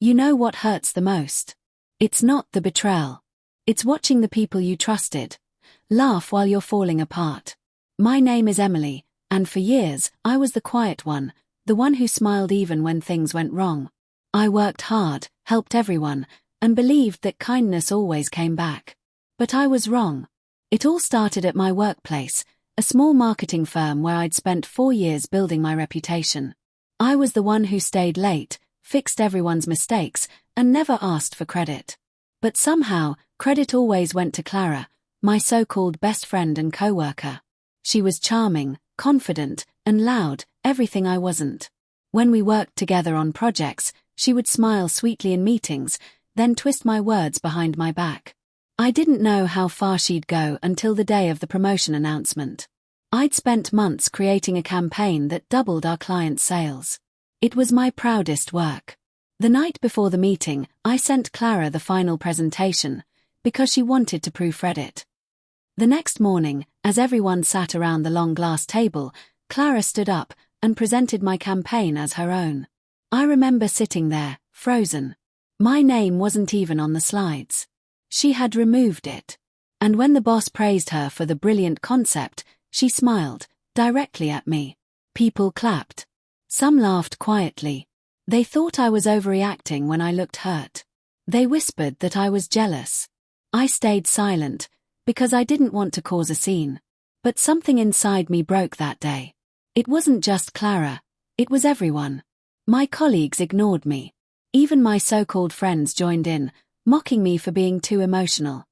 You know what hurts the most? It's not the betrayal. It's watching the people you trusted laugh while you're falling apart. My name is Emily, and for years, I was the quiet one, the one who smiled even when things went wrong. I worked hard, helped everyone, and believed that kindness always came back. But I was wrong. It all started at my workplace, a small marketing firm where I'd spent 4 years building my reputation. I was the one who stayed late, fixed everyone's mistakes, and never asked for credit. But somehow, credit always went to Clara, my so-called best friend and coworker. She was charming, confident, and loud, everything I wasn't. When we worked together on projects, she would smile sweetly in meetings, then twist my words behind my back. I didn't know how far she'd go until the day of the promotion announcement. I'd spent months creating a campaign that doubled our clients' sales. It was my proudest work. The night before the meeting, I sent Clara the final presentation, because she wanted to proofread it. The next morning, as everyone sat around the long glass table, Clara stood up and presented my campaign as her own. I remember sitting there, frozen. My name wasn't even on the slides. She had removed it. And when the boss praised her for the brilliant concept, she smiled, directly at me. People clapped. Some laughed quietly. They thought I was overreacting when I looked hurt. They whispered that I was jealous. I stayed silent, because I didn't want to cause a scene. But something inside me broke that day. It wasn't just Clara. It was everyone. My colleagues ignored me. Even my so-called friends joined in, mocking me for being too emotional.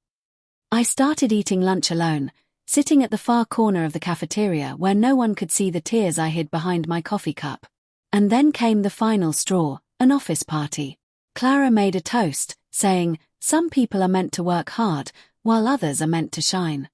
I started eating lunch alone, sitting at the far corner of the cafeteria where no one could see the tears I hid behind my coffee cup. And then came the final straw, an office party. Clara made a toast, saying, "Some people are meant to work hard, while others are meant to shine."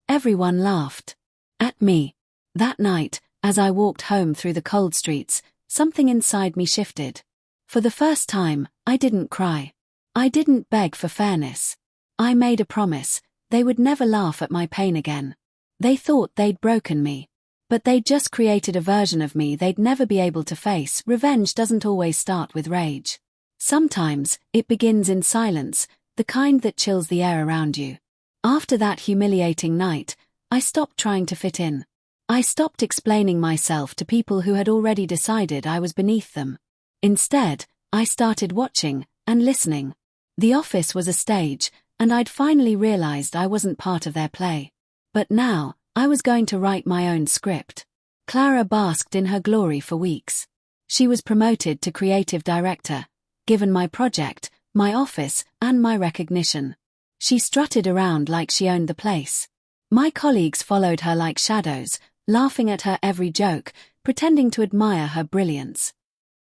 Everyone laughed. At me. That night, as I walked home through the cold streets, something inside me shifted. For the first time, I didn't cry. I didn't beg for fairness. I made a promise, they would never laugh at my pain again. They thought they'd broken me. But they'd just created a version of me they'd never be able to face. Revenge doesn't always start with rage. Sometimes, it begins in silence, the kind that chills the air around you. After that humiliating night, I stopped trying to fit in. I stopped explaining myself to people who had already decided I was beneath them. Instead, I started watching and listening. The office was a stage, and I'd finally realized I wasn't part of their play. But now, I was going to write my own script. Clara basked in her glory for weeks. She was promoted to creative director, given my project, my office, and my recognition. She strutted around like she owned the place. My colleagues followed her like shadows, laughing at her every joke, pretending to admire her brilliance.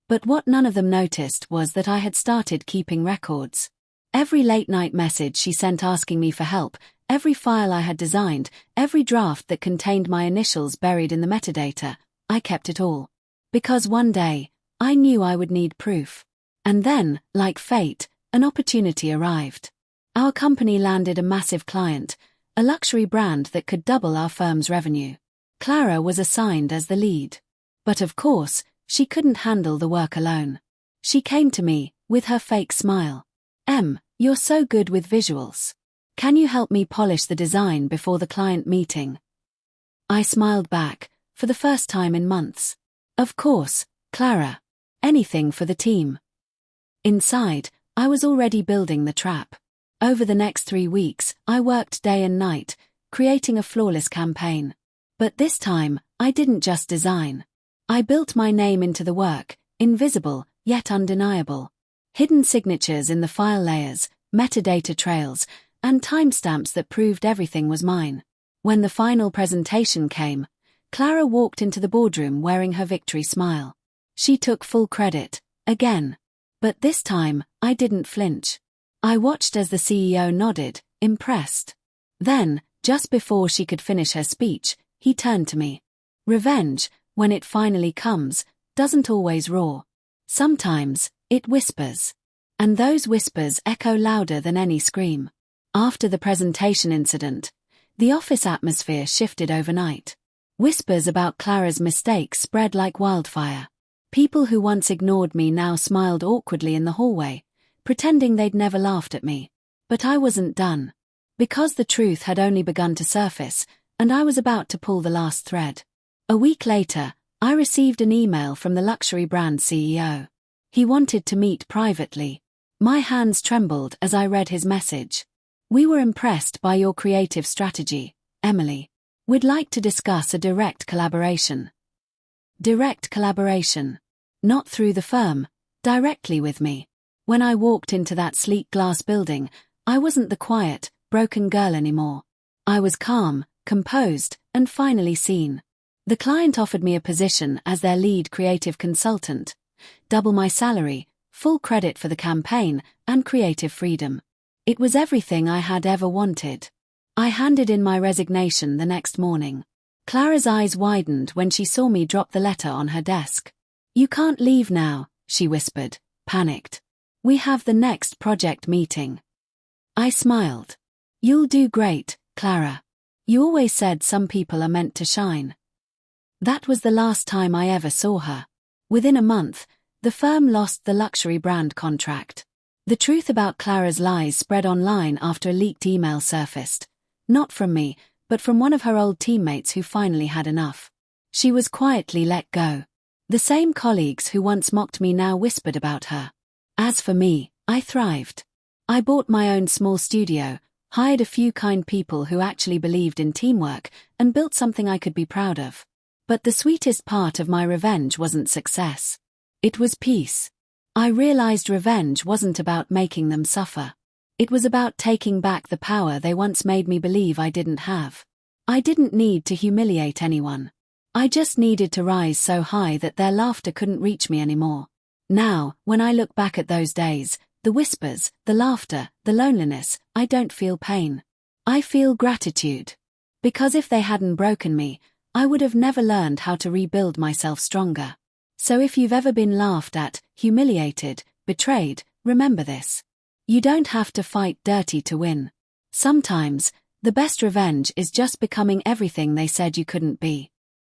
But what none of them noticed was that I had started keeping records. Every late-night message she sent asking me for help, every file I had designed, every draft that contained my initials buried in the metadata, I kept it all. Because one day, I knew I would need proof. And then, like fate, an opportunity arrived. Our company landed a massive client, a luxury brand that could double our firm's revenue. Clara was assigned as the lead. But of course, she couldn't handle the work alone. She came to me, with her fake smile. "You're so good with visuals. Can you help me polish the design before the client meeting?" I smiled back, for the first time in months. "Of course, Clara. Anything for the team." Inside, I was already building the trap. Over the next 3 weeks, I worked day and night, creating a flawless campaign. But this time, I didn't just design. I built my name into the work, invisible, yet undeniable. Hidden signatures in the file layers, metadata trails, and timestamps that proved everything was mine. When the final presentation came, Clara walked into the boardroom wearing her victory smile. She took full credit, again. But this time, I didn't flinch. I watched as the CEO nodded, impressed. Then, just before she could finish her speech, he turned to me. Revenge, when it finally comes, doesn't always roar. Sometimes, it whispers. And those whispers echo louder than any scream. After the presentation incident, the office atmosphere shifted overnight. Whispers about Clara's mistakes spread like wildfire. People who once ignored me now smiled awkwardly in the hallway, pretending they'd never laughed at me. But I wasn't done. Because the truth had only begun to surface, and I was about to pull the last thread. A week later, I received an email from the luxury brand CEO. He wanted to meet privately. My hands trembled as I read his message. "We were impressed by your creative strategy, Emily. We'd like to discuss a direct collaboration." Direct collaboration. Not through the firm, directly with me. When I walked into that sleek glass building, I wasn't the quiet, broken girl anymore. I was calm, composed, and finally seen. The client offered me a position as their lead creative consultant, double my salary, full credit for the campaign, and creative freedom. It was everything I had ever wanted. I handed in my resignation the next morning. Clara's eyes widened when she saw me drop the letter on her desk. "You can't leave now," she whispered, panicked. "We have the next project meeting." I smiled. "You'll do great, Clara. You always said some people are meant to shine." That was the last time I ever saw her. Within a month, the firm lost the luxury brand contract. The truth about Clara's lies spread online after a leaked email surfaced. Not from me, but from one of her old teammates who finally had enough. She was quietly let go. The same colleagues who once mocked me now whispered about her. As for me, I thrived. I bought my own small studio, hired a few kind people who actually believed in teamwork, and built something I could be proud of. But the sweetest part of my revenge wasn't success. It was peace. I realized revenge wasn't about making them suffer. It was about taking back the power they once made me believe I didn't have. I didn't need to humiliate anyone. I just needed to rise so high that their laughter couldn't reach me anymore. Now, when I look back at those days, the whispers, the laughter, the loneliness, I don't feel pain. I feel gratitude. Because if they hadn't broken me, I would have never learned how to rebuild myself stronger. So if you've ever been laughed at, humiliated, betrayed, remember this. You don't have to fight dirty to win. Sometimes, the best revenge is just becoming everything they said you couldn't be.